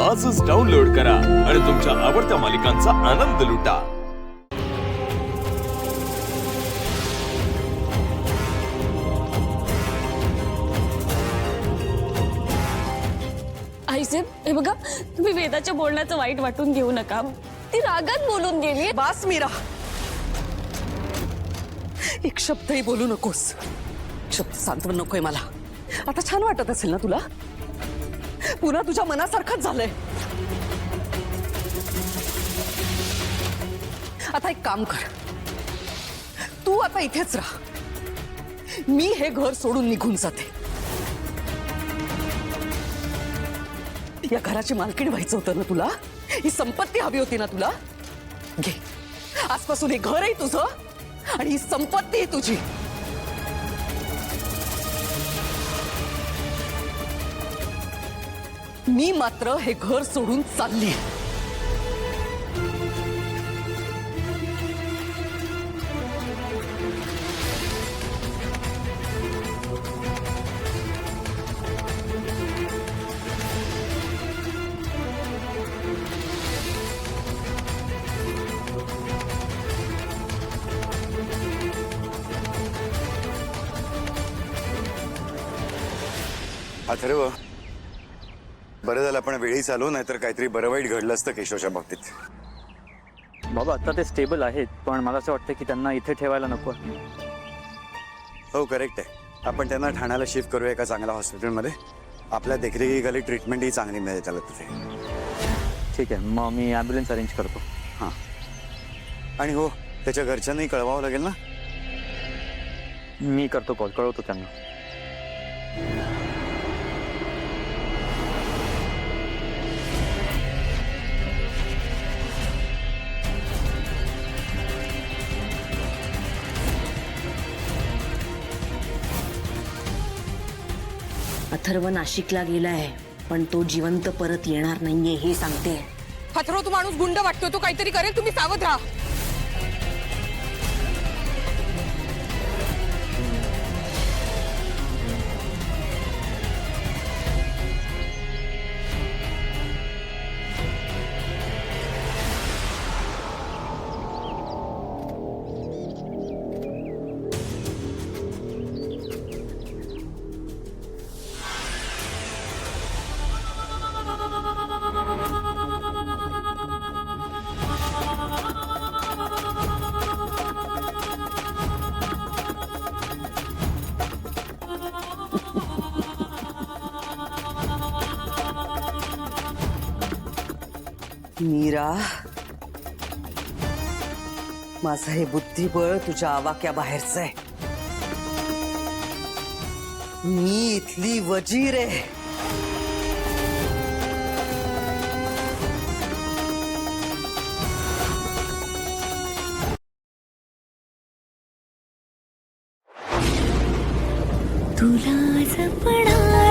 आजच डाउनलोड करा आणि तुमच्या आवडत्या मालिकांचा आनंद लुटा। आईसाहेब, हे बघा, तुम्ही वेदाच्या बोलण्याचं वाईट वाटून घेऊ नका। ती रागात बोलून गेली। बास मीरा, एक शब्दही बोलू नकोस। शब्द सांत्वन नकोय मला। आता छान वाटत असेल ना तुला? पुन्हा तुझ्या मनासारखंच झालंय। आता एक काम कर, तू आता इथेच राहा, मी हे घर सोडून निघून जाते। या घराची मालकीण व्हायचं होतं ना तुला? ही संपत्ती हवी होती ना तुला? घे, आजपासून हे घरही तुझं आणि ही संपत्ती तुझी। मी मात्र हे घर सोडून चालली। अथर्व, बरं झालं आपण वेळीच आलो, नाहीतर काहीतरी बरं वाईट घडलं असतं केशवच्या बाबतीत। बाबा आता ते स्टेबल आहेत, पण मला असं वाटतं की त्यांना इथे ठेवायला नको। हो करेक्ट आहे, आपण त्यांना ठाण्याला शिफ्ट करूया एका चांगल्या हॉस्पिटलमध्ये। आपल्या देखरेखीखाली ट्रीटमेंटही चांगली मिळेल त्याला तिथे। ठीक आहे, मग मी ॲम्ब्युलन्स अरेंज करतो। हां, आणि हो, त्याच्या घरच्यांनाही कळवावं लागेल ना? मी करतो कॉल, कळवतो त्यांना। अथर्व नाशिकला गेलाय, पण तो जिवंत परत येणार नाहीये हे सांगते। अथर्व, तू माणूस गुंड वाटतोय, तो काहीतरी करेल, तुम्ही सावध राहा। मीरा, माझं हे बुद्धिबळ तुझ्या आवाक्या बाहेरचं आहे। मी इथली वजीर आहे। तुला जपणार